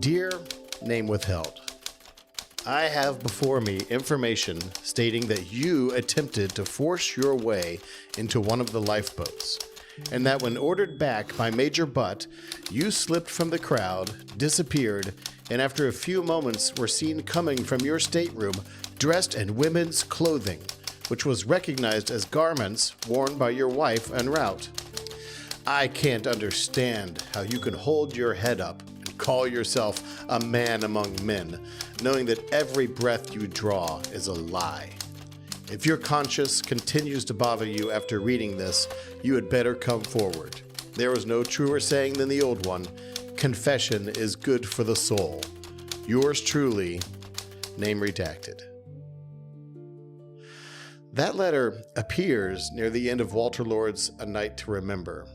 Dear Name Withheld, I have before me information stating that you attempted to force your way into one of the lifeboats, and that when ordered back by Major Butt, you slipped from the crowd, disappeared, and after a few moments were seen coming from your stateroom dressed in women's clothing, which was recognized as garments worn by your wife en route. I can't understand how you can hold your head up and call yourself a man among men, knowing that every breath you draw is a lie. If your conscience continues to bother you after reading this, you had better come forward. There is no truer saying than the old one, confession is good for the soul. Yours truly, name redacted. That letter appears near the end of Walter Lord's A Night to Remember.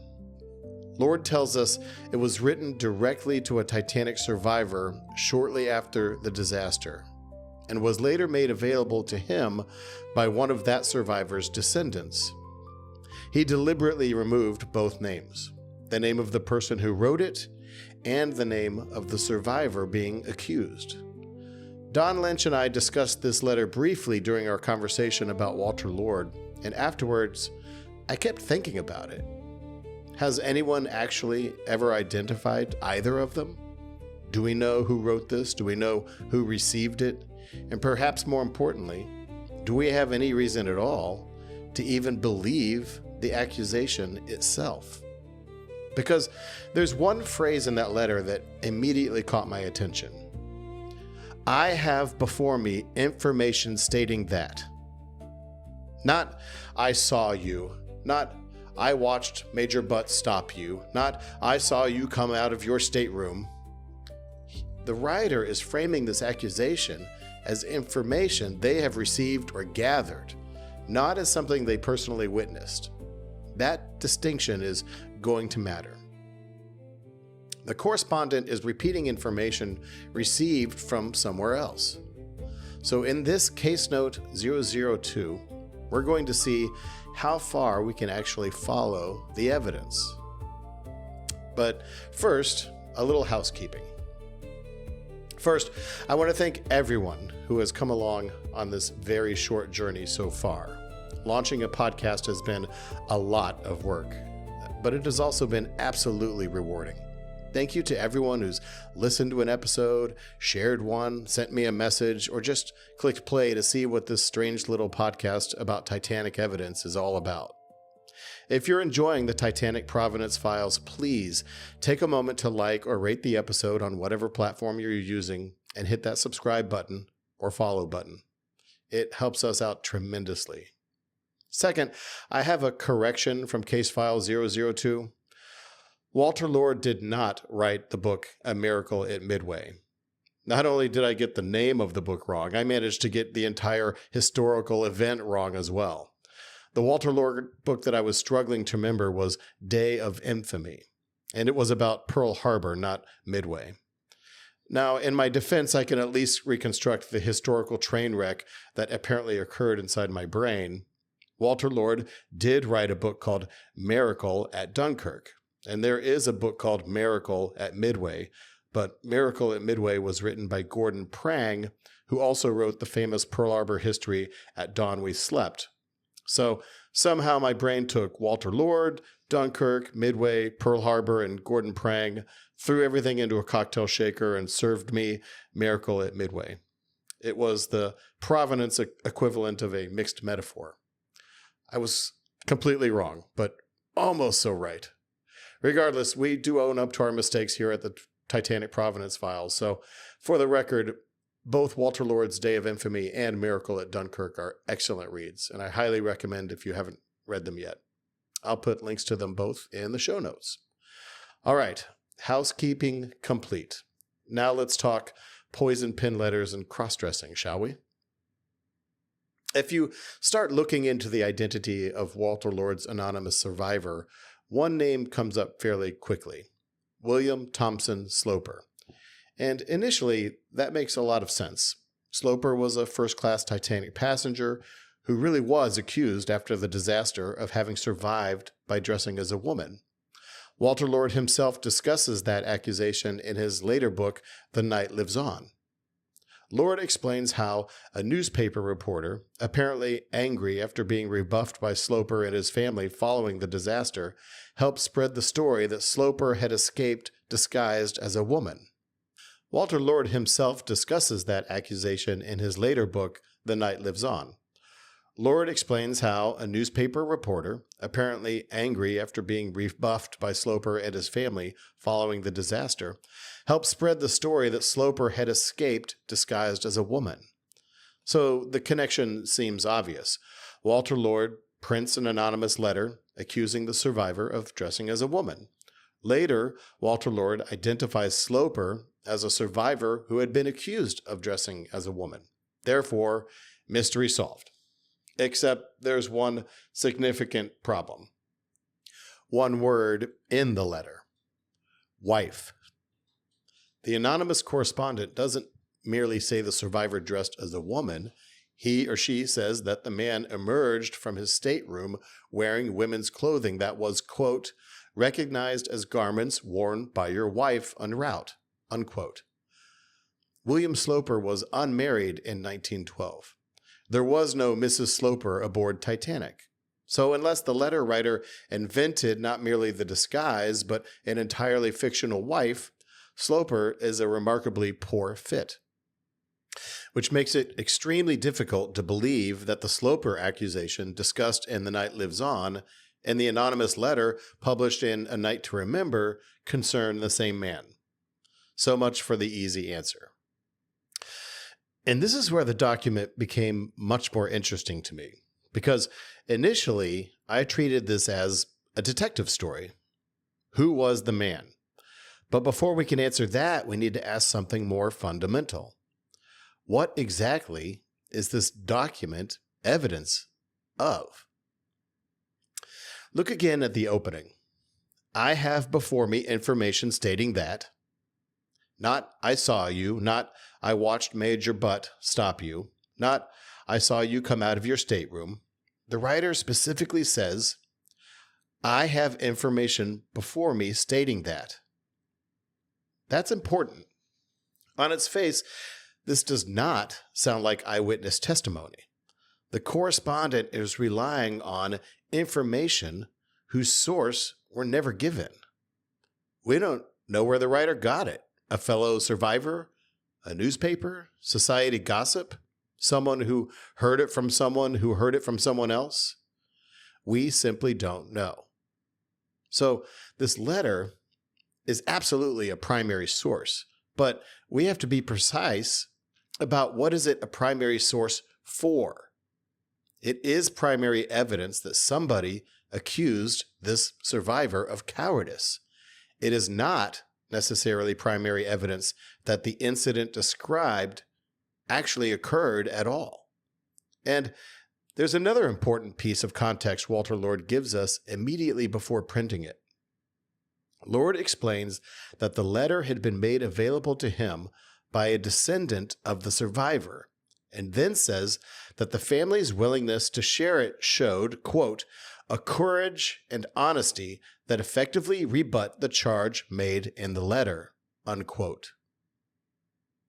Lord tells us it was written directly to a Titanic survivor shortly after the disaster, and was later made available to him by one of that survivor's descendants. He deliberately removed both names, the name of the person who wrote it and the name of the survivor being accused. Don Lynch and I discussed this letter briefly during our conversation about Walter Lord, and afterwards, I kept thinking about it. Has anyone actually ever identified either of them? Do we know who wrote this? Do we know who received it? And perhaps more importantly, do we have any reason at all to even believe the accusation itself? Because there's one phrase in that letter that immediately caught my attention. I have before me information stating that. Not, I saw you. Not, I watched Major Butt stop you. Not, I saw you come out of your stateroom. The writer is framing this accusation as information they have received or gathered, not as something they personally witnessed. That distinction is going to matter. The correspondent is repeating information received from somewhere else. So in this case note 002, we're going to see how far we can actually follow the evidence. But first, a little housekeeping. First, I want to thank everyone who has come along on this very short journey so far. Launching a podcast has been a lot of work, but it has also been absolutely rewarding. Thank you to everyone who's listened to an episode, shared one, sent me a message, or just clicked play to see what this strange little podcast about Titanic evidence is all about. If you're enjoying the Titanic Provenance Files, please take a moment to like or rate the episode on whatever platform you're using and hit that subscribe button or follow button. It helps us out tremendously. Second, I have a correction from Case File 002. Walter Lord did not write the book A Miracle at Midway. Not only did I get the name of the book wrong, I managed to get the entire historical event wrong as well. The Walter Lord book that I was struggling to remember was Day of Infamy, and it was about Pearl Harbor, not Midway. Now, in my defense, I can at least reconstruct the historical train wreck that apparently occurred inside my brain. Walter Lord did write a book called Miracle at Dunkirk. And there is a book called Miracle at Midway, but Miracle at Midway was written by Gordon Prang, who also wrote the famous Pearl Harbor history At Dawn We Slept. So somehow my brain took Walter Lord, Dunkirk, Midway, Pearl Harbor, and Gordon Prang, threw everything into a cocktail shaker, and served me Miracle at Midway. It was the provenance equivalent of a mixed metaphor. I was completely wrong, but almost so right. Regardless, we do own up to our mistakes here at the Titanic Provenance Files. So, for the record, both Walter Lord's Day of Infamy and Miracle at Dunkirk are excellent reads, and I highly recommend if you haven't read them yet. I'll put links to them both in the show notes. All right, housekeeping complete. Now let's talk poison pen letters and cross-dressing, shall we? If you start looking into the identity of Walter Lord's anonymous survivor, one name comes up fairly quickly, William Thompson Sloper. And initially, that makes a lot of sense. Sloper was a first-class Titanic passenger who really was accused after the disaster of having survived by dressing as a woman. Walter Lord himself discusses that accusation in his later book, The Night Lives On. Lord explains how a newspaper reporter, apparently angry after being rebuffed by Sloper and his family following the disaster, helped spread the story that Sloper had escaped disguised as a woman. Walter Lord himself discusses that accusation in his later book, The Night Lives On. Lord explains how a newspaper reporter, apparently angry after being rebuffed by Sloper and his family following the disaster, helped spread the story that Sloper had escaped disguised as a woman. So the connection seems obvious. Walter Lord prints an anonymous letter accusing the survivor of dressing as a woman. Later, Walter Lord identifies Sloper as a survivor who had been accused of dressing as a woman. Therefore, mystery solved. Except there's one significant problem. One word in the letter: wife. The anonymous correspondent doesn't merely say the survivor dressed as a woman. He or she says that the man emerged from his stateroom wearing women's clothing that was, quote, recognized as garments worn by your wife en route, unquote. William Sloper was unmarried in 1912. There was no Mrs. Sloper aboard Titanic. So unless the letter writer invented not merely the disguise, but an entirely fictional wife, Sloper is a remarkably poor fit. Which makes it extremely difficult to believe that the Sloper accusation discussed in The Night Lives On and the anonymous letter published in A Night to Remember concern the same man. So much for the easy answer. And this is where the document became much more interesting to me, because initially I treated this as a detective story. Who was the man? But before we can answer that, we need to ask something more fundamental. What exactly is this document evidence of? Look again at the opening. I have before me information stating that. Not I saw you, not I watched Major Butt stop you, not I saw you come out of your stateroom. The writer specifically says, I have information before me stating that. That's important. On its face, this does not sound like eyewitness testimony. The correspondent is relying on information whose source were never given. We don't know where the writer got it. A fellow survivor? A newspaper? Society gossip? Someone who heard it from someone who heard it from someone else? We simply don't know. So this letter is absolutely a primary source, but we have to be precise about what is it a primary source for. It is primary evidence that somebody accused this survivor of cowardice. It is not necessarily primary evidence that the incident described actually occurred at all. And there's another important piece of context Walter Lord gives us immediately before printing it. Lord explains that the letter had been made available to him by a descendant of the survivor, and then says that the family's willingness to share it showed, quote, a courage and honesty that effectively rebut the charge made in the letter, unquote.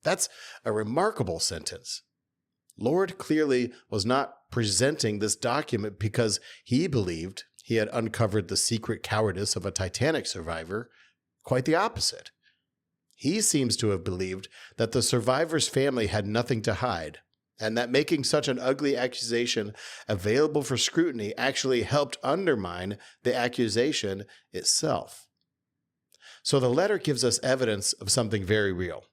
That's a remarkable sentence. Lord clearly was not presenting this document because he believed he had uncovered the secret cowardice of a Titanic survivor. Quite the opposite. He seems to have believed that the survivor's family had nothing to hide, and that making such an ugly accusation available for scrutiny actually helped undermine the accusation itself. So the letter gives us evidence of something very real.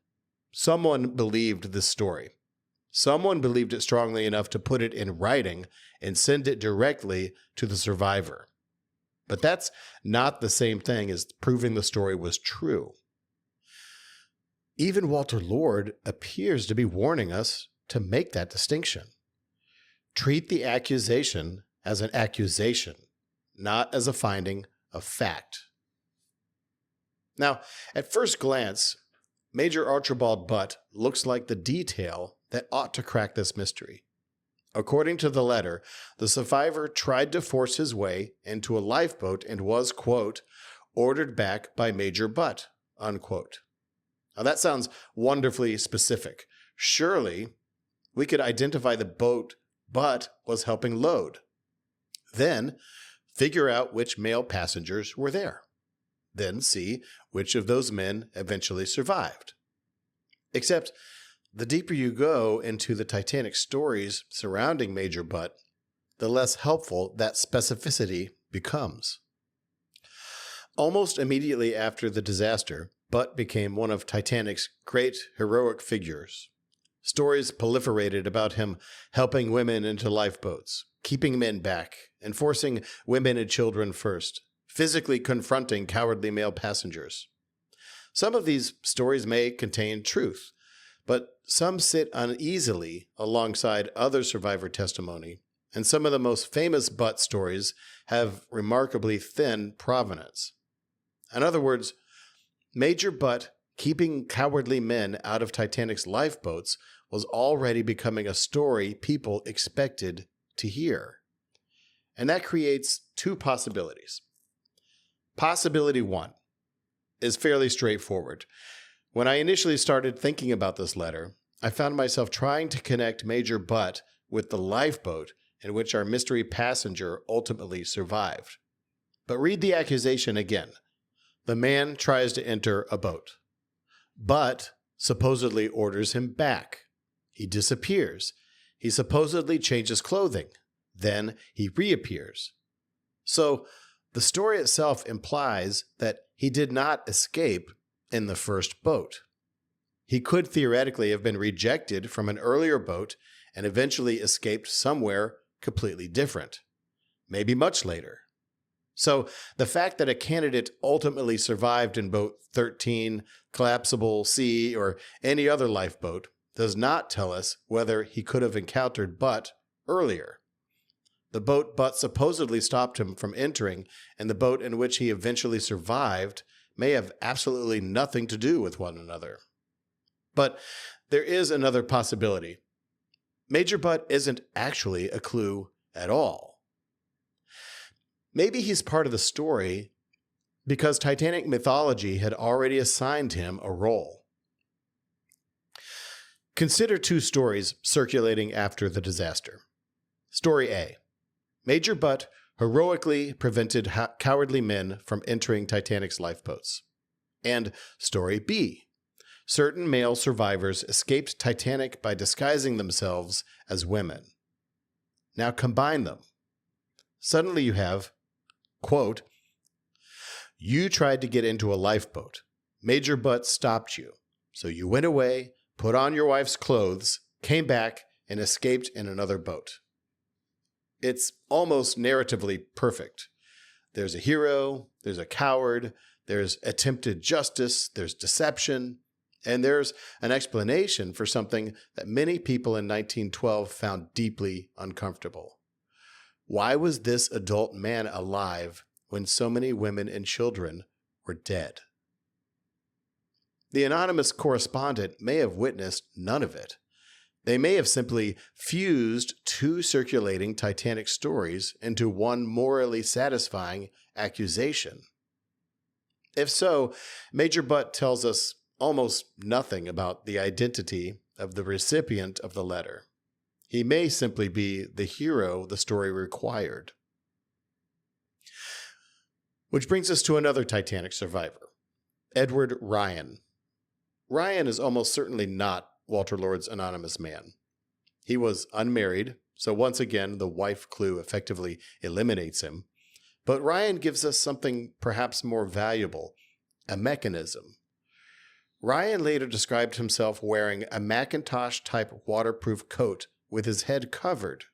Someone believed this story. Someone believed it strongly enough to put it in writing and send it directly to the survivor. But that's not the same thing as proving the story was true. Even Walter Lord appears to be warning us to make that distinction. Treat the accusation as an accusation, not as a finding of fact. Now, at first glance, Major Archibald Butt looks like the detail that ought to crack this mystery. According to the letter, the survivor tried to force his way into a lifeboat and was, quote, ordered back by Major Butt, unquote. Now that sounds wonderfully specific. Surely we could identify the boat Butt was helping load. Then figure out which male passengers were there. Then see which of those men eventually survived. Except the deeper you go into the Titanic stories surrounding Major Butt, the less helpful that specificity becomes. Almost immediately after the disaster, Butt became one of Titanic's great heroic figures. Stories proliferated about him helping women into lifeboats, keeping men back, enforcing women and children first, physically confronting cowardly male passengers. Some of these stories may contain truth, but some sit uneasily alongside other survivor testimony, and some of the most famous Butt stories have remarkably thin provenance. In other words, Major Butt keeping cowardly men out of Titanic's lifeboats was already becoming a story people expected to hear. And that creates two possibilities. Possibility one is fairly straightforward. When I initially started thinking about this letter, I found myself trying to connect Major Butt with the lifeboat in which our mystery passenger ultimately survived. But read the accusation again. The man tries to enter a boat. Butt supposedly orders him back. He disappears. He supposedly changes clothing. Then he reappears. So the story itself implies that he did not escape in the first boat. He could theoretically have been rejected from an earlier boat and eventually escaped somewhere completely different, maybe much later. So the fact that a candidate ultimately survived in boat 13, collapsible C, or any other lifeboat does not tell us whether he could have encountered Butt earlier. The boat Butt supposedly stopped him from entering and the boat in which he eventually survived may have absolutely nothing to do with one another. But there is another possibility. Major Butt isn't actually a clue at all. Maybe he's part of the story because Titanic mythology had already assigned him a role. Consider two stories circulating after the disaster. Story A. Major Butt heroically prevented cowardly men from entering Titanic's lifeboats. And Story B. Certain male survivors escaped Titanic by disguising themselves as women. Now combine them. Suddenly you have, quote, "You tried to get into a lifeboat. Major Butt stopped you. So you went away, put on your wife's clothes, came back, and escaped in another boat." It's almost narratively perfect. There's a hero, there's a coward, there's attempted justice, there's deception, and there's an explanation for something that many people in 1912 found deeply uncomfortable. Why was this adult man alive when so many women and children were dead? The anonymous correspondent may have witnessed none of it. They may have simply fused two circulating Titanic stories into one morally satisfying accusation. If so, Major Butt tells us almost nothing about the identity of the recipient of the letter. He may simply be the hero the story required. Which brings us to another Titanic survivor, Edward Ryan. Ryan is almost certainly not Walter Lord's anonymous man. He was unmarried, so once again the wife clue effectively eliminates him. But Ryan gives us something perhaps more valuable, a mechanism. Ryan later described himself wearing a Macintosh-type waterproof coat with his head covered,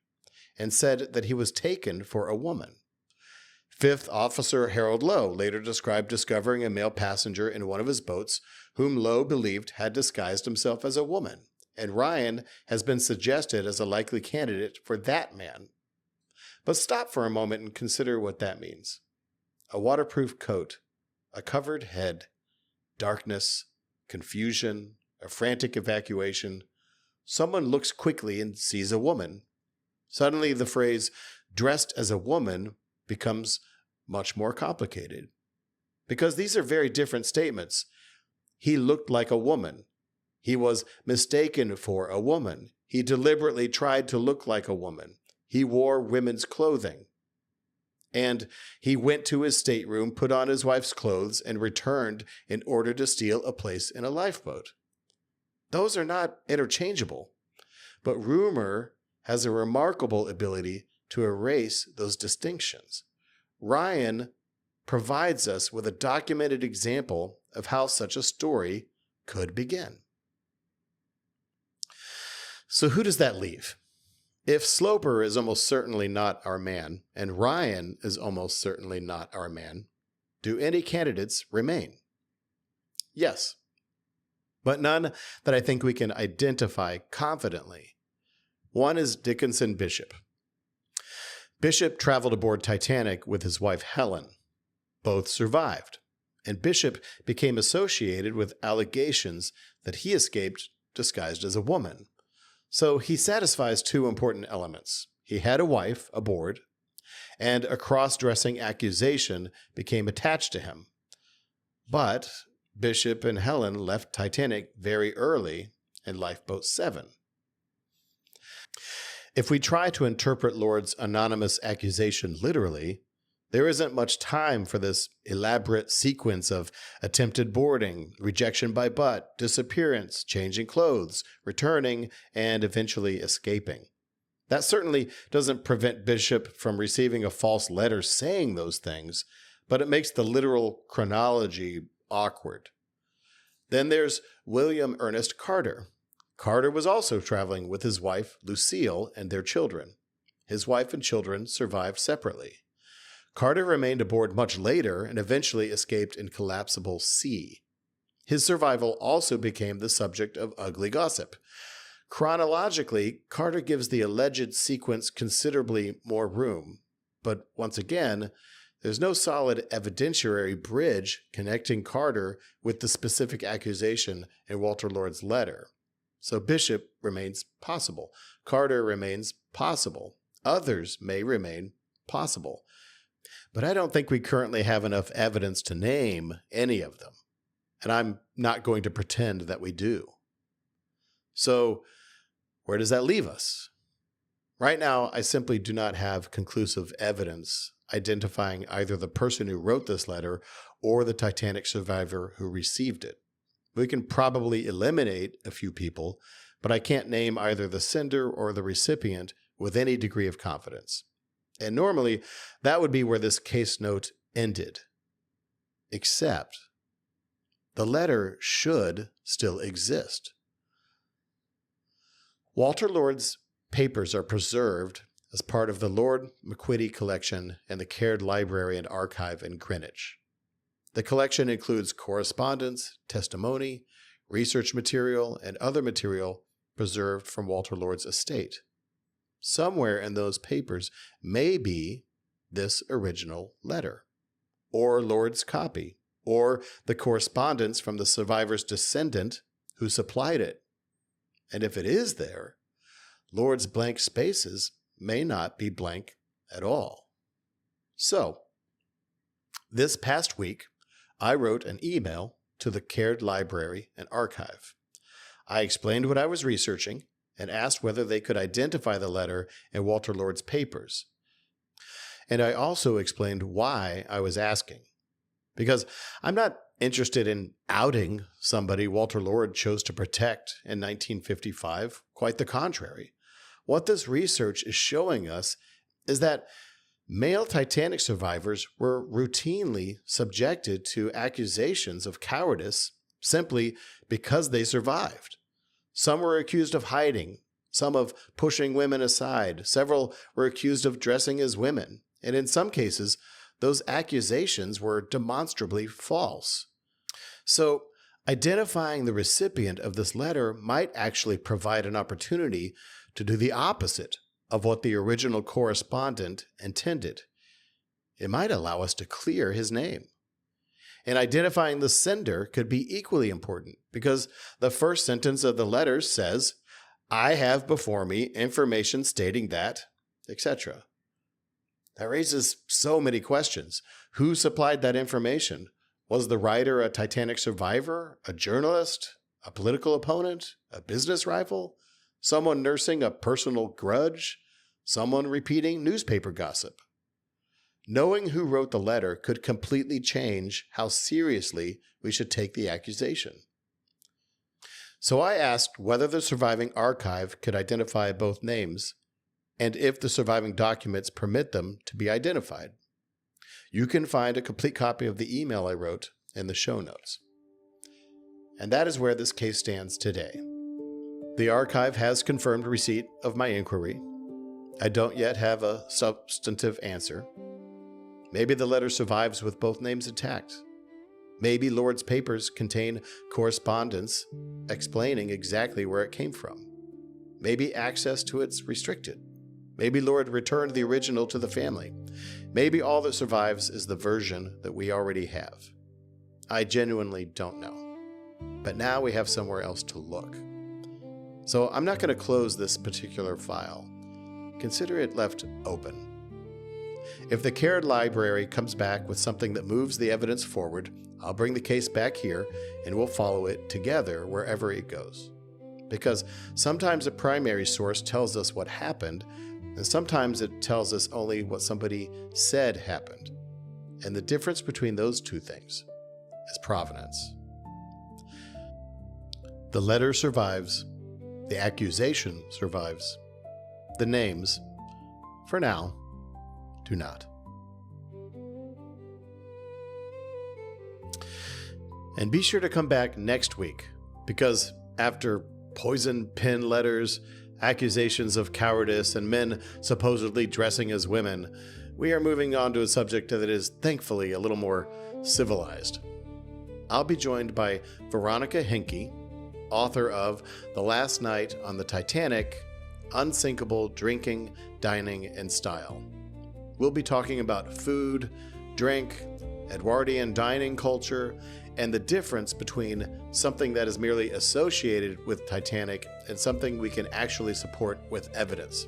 and said that he was taken for a woman. Fifth Officer Harold Lowe later described discovering a male passenger in one of his boats whom Lowe believed had disguised himself as a woman, and Ryan has been suggested as a likely candidate for that man. But stop for a moment and consider what that means. A waterproof coat, a covered head, darkness, confusion, a frantic evacuation. Someone looks quickly and sees a woman. Suddenly the phrase, "dressed as a woman," becomes much more complicated. because these are very different statements. He looked like a woman. He was mistaken for a woman. He deliberately tried to look like a woman. He wore women's clothing. And he went to his stateroom, put on his wife's clothes, and returned in order to steal a place in a lifeboat. Those are not interchangeable, but rumor has a remarkable ability to erase those distinctions. Ryan provides us with a documented example of how such a story could begin. So who does that leave? If Sloper is almost certainly not our man, and Ryan is almost certainly not our man, do any candidates remain? Yes, but none that I think we can identify confidently. One is Dickinson Bishop. Bishop traveled aboard Titanic with his wife Helen. Both survived, and Bishop became associated with allegations that he escaped disguised as a woman. So he satisfies two important elements. He had a wife aboard, and a cross-dressing accusation became attached to him. But Bishop and Helen left Titanic very early in Lifeboat 7. If we try to interpret Lord's anonymous accusation literally, there isn't much time for this elaborate sequence of attempted boarding, rejection by Butt, disappearance, changing clothes, returning, and eventually escaping. That certainly doesn't prevent Bishop from receiving a false letter saying those things, but it makes the literal chronology awkward. Then there's William Ernest Carter. Carter was also traveling with his wife, Lucille, and their children. His wife and children survived separately. Carter remained aboard much later and eventually escaped in collapsible sea. His survival also became the subject of ugly gossip. Chronologically, Carter gives the alleged sequence considerably more room, but once again, there's no solid evidentiary bridge connecting Carter with the specific accusation in Walter Lord's letter. So Bishop remains possible. Carter remains possible. Others may remain possible. But I don't think we currently have enough evidence to name any of them. And I'm not going to pretend that we do. So where does that leave us? Right now, I simply do not have conclusive evidence identifying either the person who wrote this letter or the Titanic survivor who received it. We can probably eliminate a few people, but I can't name either the sender or the recipient with any degree of confidence. And normally, that would be where this case note ended. Except, the letter should still exist. Walter Lord's papers are preserved as part of the Lord McQuitty collection in the Caird Library and Archive in Greenwich. The collection includes correspondence, testimony, research material, and other material preserved from Walter Lord's estate. Somewhere in those papers may be this original letter, or Lord's copy, or the correspondence from the survivor's descendant who supplied it. And if it is there, Lord's blank spaces may not be blank at all. So, this past week, I wrote an email to the Caird Library and Archive. I explained what I was researching and asked whether they could identify the letter in Walter Lord's papers. And I also explained why I was asking. Because I'm not interested in outing somebody Walter Lord chose to protect in 1955. Quite the contrary. What this research is showing us is that male Titanic survivors were routinely subjected to accusations of cowardice simply because they survived. Some were accused of hiding, some of pushing women aside, several were accused of dressing as women, and in some cases, those accusations were demonstrably false. So, identifying the recipient of this letter might actually provide an opportunity to do the opposite of what the original correspondent intended. It might allow us to clear his name. And identifying the sender could be equally important because the first sentence of the letter says, "I have before me information stating that," etc. That raises so many questions. Who supplied that information? Was the writer a Titanic survivor, a journalist, a political opponent, a business rival, someone nursing a personal grudge, someone repeating newspaper gossip? Knowing who wrote the letter could completely change how seriously we should take the accusation. So I asked whether the surviving archive could identify both names and if the surviving documents permit them to be identified. You can find a complete copy of the email I wrote in the show notes. And that is where this case stands today. The archive has confirmed receipt of my inquiry. I don't yet have a substantive answer. Maybe the letter survives with both names intact. Maybe Lord's papers contain correspondence explaining exactly where it came from. Maybe access to it's restricted. Maybe Lord returned the original to the family. Maybe all that survives is the version that we already have. I genuinely don't know. But now we have somewhere else to look. So I'm not going to close this particular file. Consider it left open. If the Caird Library comes back with something that moves the evidence forward, I'll bring the case back here and we'll follow it together wherever it goes. Because sometimes a primary source tells us what happened, and sometimes it tells us only what somebody said happened. And the difference between those two things is provenance. The letter survives. The accusation survives. The names, for now, do not. And be sure to come back next week, because after poison pen letters, accusations of cowardice, and men supposedly dressing as women, we are moving on to a subject that is thankfully a little more civilized. I'll be joined by Veronica Henke, author of The Last Night on the Titanic, Unsinkable Drinking, Dining, and Style. We'll be talking about food, drink, Edwardian dining culture, and the difference between something that is merely associated with Titanic and something we can actually support with evidence.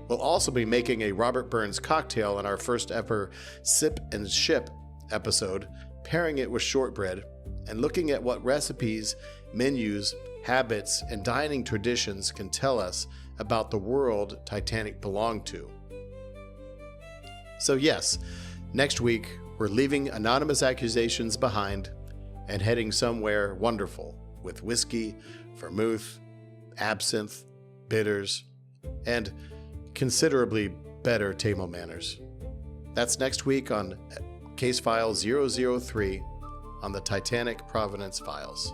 We'll also be making a Robert Burns cocktail in our first ever Sip and Ship episode, pairing it with shortbread, and looking at what recipes, menus, habits, and dining traditions can tell us about the world Titanic belonged to. So yes, next week we're leaving anonymous accusations behind and heading somewhere wonderful with whiskey, vermouth, absinthe, bitters, and considerably better table manners. That's next week on Case File 003 on the Titanic Provenance Files.